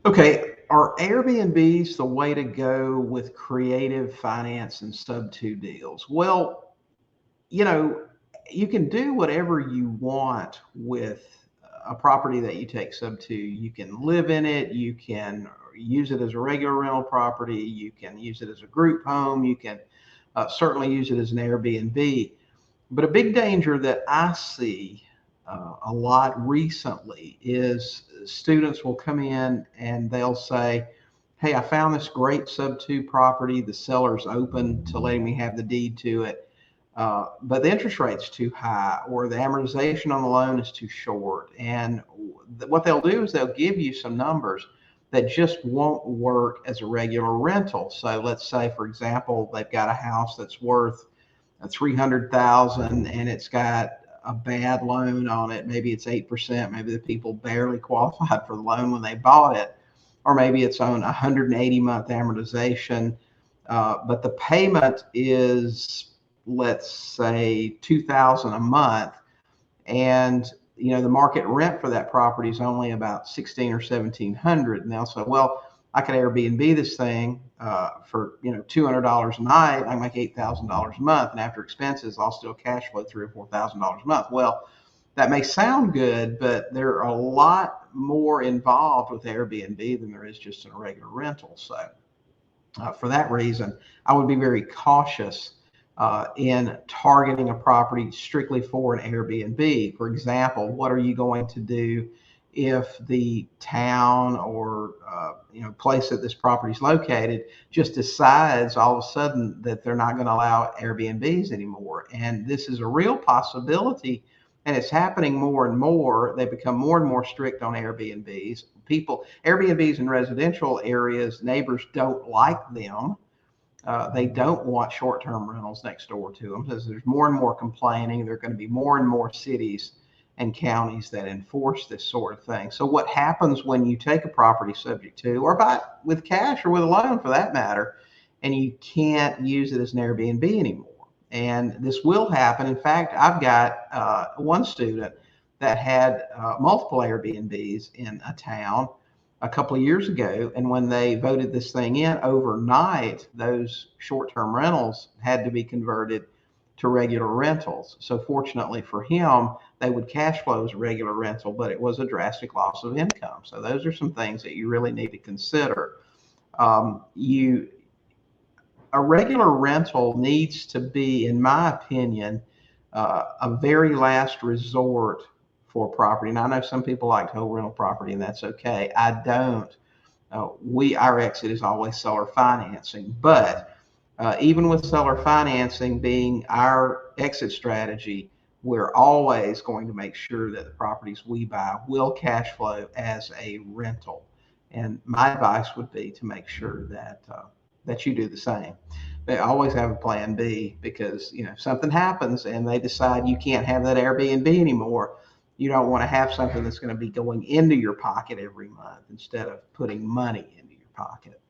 Okay, are Airbnbs the way to go with creative finance and sub-2 deals? Well, you know, you can do whatever you want with a property that you take sub-2. You can live in it, you can use it as a regular rental property, you can use it as a group home, you can certainly use it as an Airbnb. But a big danger that I see a lot recently is students will come in and they'll say, "Hey, I found this great sub-2 property. The seller's open to letting me have the deed to it, but the interest rate's too high, or the amortization on the loan is too short." And what they'll do is they'll give you some numbers that just won't work as a regular rental. So let's say, for example, they've got a house that's worth 300,000 and it's got a bad loan on it. Maybe it's 8%. Maybe the people barely qualified for the loan when they bought it, or maybe it's on 180-month amortization. But the payment is, let's say, 2,000 a month, and the market rent for that property is only about 16 or 1,700. And they'll say, well, I could Airbnb this thing for $200 a night. I make $8,000 a month, and after expenses, I'll still cash flow $3,000 or $4,000 a month. Well, that may sound good, but there are a lot more involved with Airbnb than there is just in a regular rental. So for that reason, I would be very cautious in targeting a property strictly for an Airbnb. For example, what are you going to do if the town or place that this property is located just decides all of a sudden that they're not going to allow Airbnbs anymore? And this is a real possibility, and it's happening more and more. They become more and more strict on Airbnbs. Airbnbs in residential areas, neighbors don't like them. They don't want short-term rentals next door to them, because there's more and more complaining. There are going to be more and more cities and counties that enforce this sort of thing. So what happens when you take a property subject to, or buy it with cash or with a loan for that matter, and you can't use it as an Airbnb anymore? And this will happen. In fact, I've got one student that had multiple Airbnbs in a town a couple of years ago. And when they voted this thing in overnight, those short-term rentals had to be converted to regular rentals. So fortunately for him, they would cash flow as a regular rental, but it was a drastic loss of income. So those are some things that you really need to consider. You A regular rental needs to be, in my opinion, a very last resort for property. And I know some people like to hold rental property, and that's okay. I don't. Our exit is always seller financing, but even with seller financing being our exit strategy, we're always going to make sure that the properties we buy will cash flow as a rental. And my advice would be to make sure that you do the same. They always have a plan B, because if something happens and they decide you can't have that Airbnb anymore, you don't want to have something that's going to be going into your pocket every month instead of putting money into your pocket.